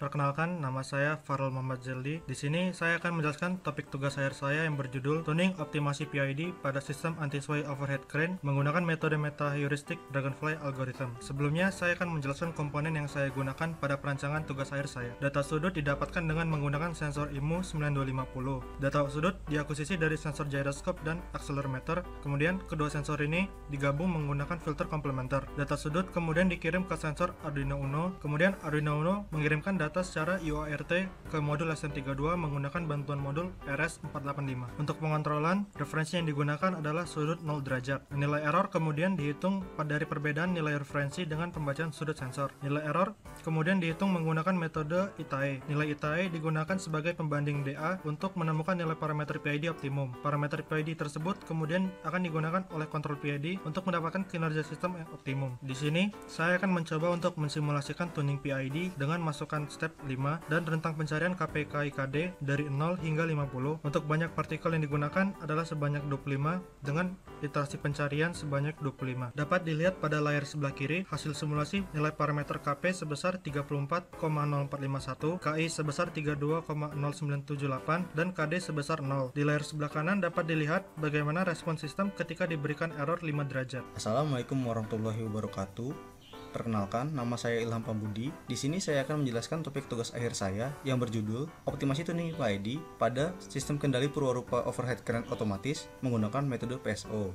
Perkenalkan, nama saya Farel Muhammad Zeldi. Di sini saya akan menjelaskan topik tugas akhir saya yang berjudul Tuning Optimasi PID pada Sistem Anti-Sway Overhead Crane menggunakan metode meta-heuristic Dragonfly Algorithm. Sebelumnya, saya akan menjelaskan komponen yang saya gunakan pada perancangan tugas akhir saya. Data sudut didapatkan dengan menggunakan sensor IMU 9250. Data sudut diakuisisi dari sensor gyroscope dan accelerometer. Kemudian, kedua sensor ini digabung menggunakan filter komplementer. Data sudut kemudian dikirim ke sensor Arduino Uno. Kemudian Arduino Uno mengirimkan data secara UART ke modul STM32 menggunakan bantuan modul RS485. Untuk pengontrolan, referensi yang digunakan adalah sudut 0 derajat. Nilai error kemudian dihitung dari perbedaan nilai referensi dengan pembacaan sudut sensor. Nilai error kemudian dihitung menggunakan metode ITAE. Nilai ITAE digunakan sebagai pembanding DA untuk menemukan nilai parameter PID optimum. Parameter PID tersebut kemudian akan digunakan oleh kontrol PID untuk mendapatkan kinerja sistem yang optimum. Di sini, saya akan mencoba untuk mensimulasikan tuning PID dengan masukkan step 5 dan rentang pencarian KPKIKD dari 0 hingga 50. Untuk banyak partikel yang digunakan adalah sebanyak 25 dengan iterasi pencarian sebanyak 25. Dapat dilihat pada layar sebelah kiri hasil simulasi nilai parameter KP sebesar 34,0451, KI sebesar 32,0978 dan KD sebesar 0. Di layar sebelah kanan dapat dilihat bagaimana respon sistem ketika diberikan error 5 derajat. Assalamualaikum warahmatullahi wabarakatuh. Perkenalkan, nama saya Ilham Pambudi. Di sini saya akan menjelaskan topik tugas akhir saya yang berjudul Optimasi Tuning PID pada Sistem Kendali Purwarupa Overhead Crane Otomatis menggunakan metode PSO.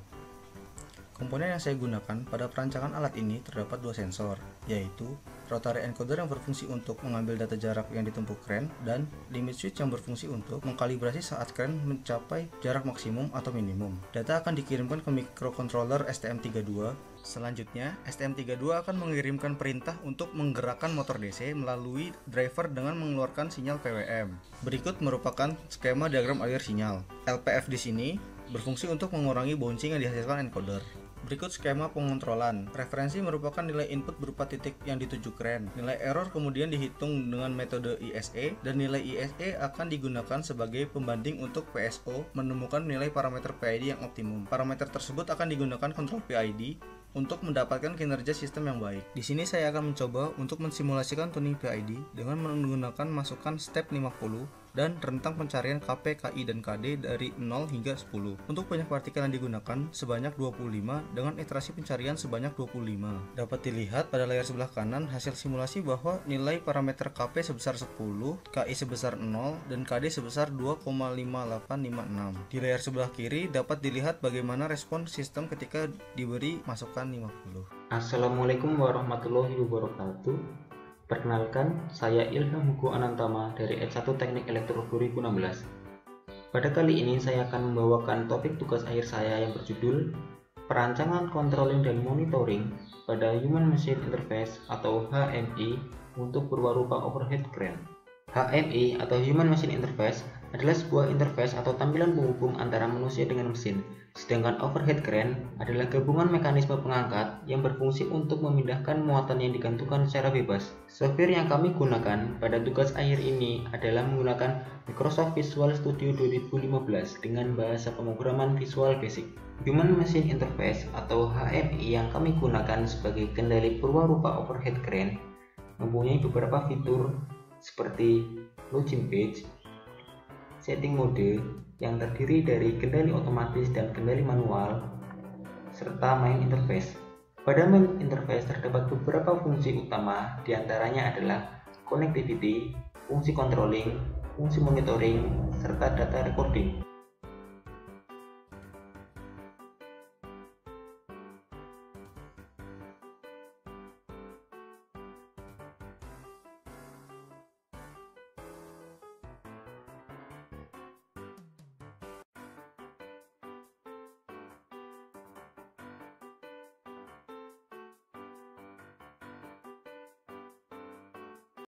Komponen yang saya gunakan pada perancangan alat ini terdapat dua sensor, yaitu rotary encoder yang berfungsi untuk mengambil data jarak yang ditempuh crane dan limit switch yang berfungsi untuk mengkalibrasi saat crane mencapai jarak maksimum atau minimum. Data akan dikirimkan ke microcontroller STM32. Selanjutnya, STM32 akan mengirimkan perintah untuk menggerakkan motor DC melalui driver dengan mengeluarkan sinyal PWM. Berikut merupakan skema diagram alir sinyal. LPF di sini berfungsi untuk mengurangi bouncing yang dihasilkan encoder. Berikut skema pengontrolan. Referensi merupakan nilai input berupa titik yang dituju crane. Nilai error kemudian dihitung dengan metode ISE dan nilai ISE akan digunakan sebagai pembanding untuk PSO menemukan nilai parameter PID yang optimum. Parameter tersebut akan digunakan kontrol PID untuk mendapatkan kinerja sistem yang baik. Di sini saya akan mencoba untuk mensimulasikan tuning PID dengan menggunakan masukan step 50 dan rentang pencarian KP, KI, dan KD dari 0 hingga 10. Untuk banyak partikel yang digunakan sebanyak 25 dengan iterasi pencarian sebanyak 25. Dapat dilihat pada layar sebelah kanan hasil simulasi bahwa nilai parameter KP sebesar 10, KI sebesar 0, dan KD sebesar 2,5856. Di layar sebelah kiri dapat dilihat bagaimana respon sistem ketika diberi masukan 50. Assalamualaikum warahmatullahi wabarakatuh. Perkenalkan, saya Ilham Hugo Anantama dari S1 Teknik Elektro 2016. Pada kali ini saya akan membawakan topik tugas akhir saya yang berjudul Perancangan Controlling dan Monitoring pada Human Machine Interface atau HMI untuk Purwarupa Overhead Crane. HMI atau Human Machine Interface adalah sebuah interface atau tampilan penghubung antara manusia dengan mesin, sedangkan overhead crane adalah gabungan mekanisme pengangkat yang berfungsi untuk memindahkan muatan yang digantungkan secara bebas. Software yang kami gunakan pada tugas akhir ini adalah menggunakan Microsoft Visual Studio 2015 dengan bahasa pemrograman Visual Basic. Human Machine Interface atau HMI yang kami gunakan sebagai kendali purwarupa overhead crane mempunyai beberapa fitur seperti login page, setting mode yang terdiri dari kendali otomatis dan kendali manual, serta main interface. Pada main interface terdapat beberapa fungsi utama, diantaranya adalah connectivity, fungsi controlling, fungsi monitoring, serta data recording.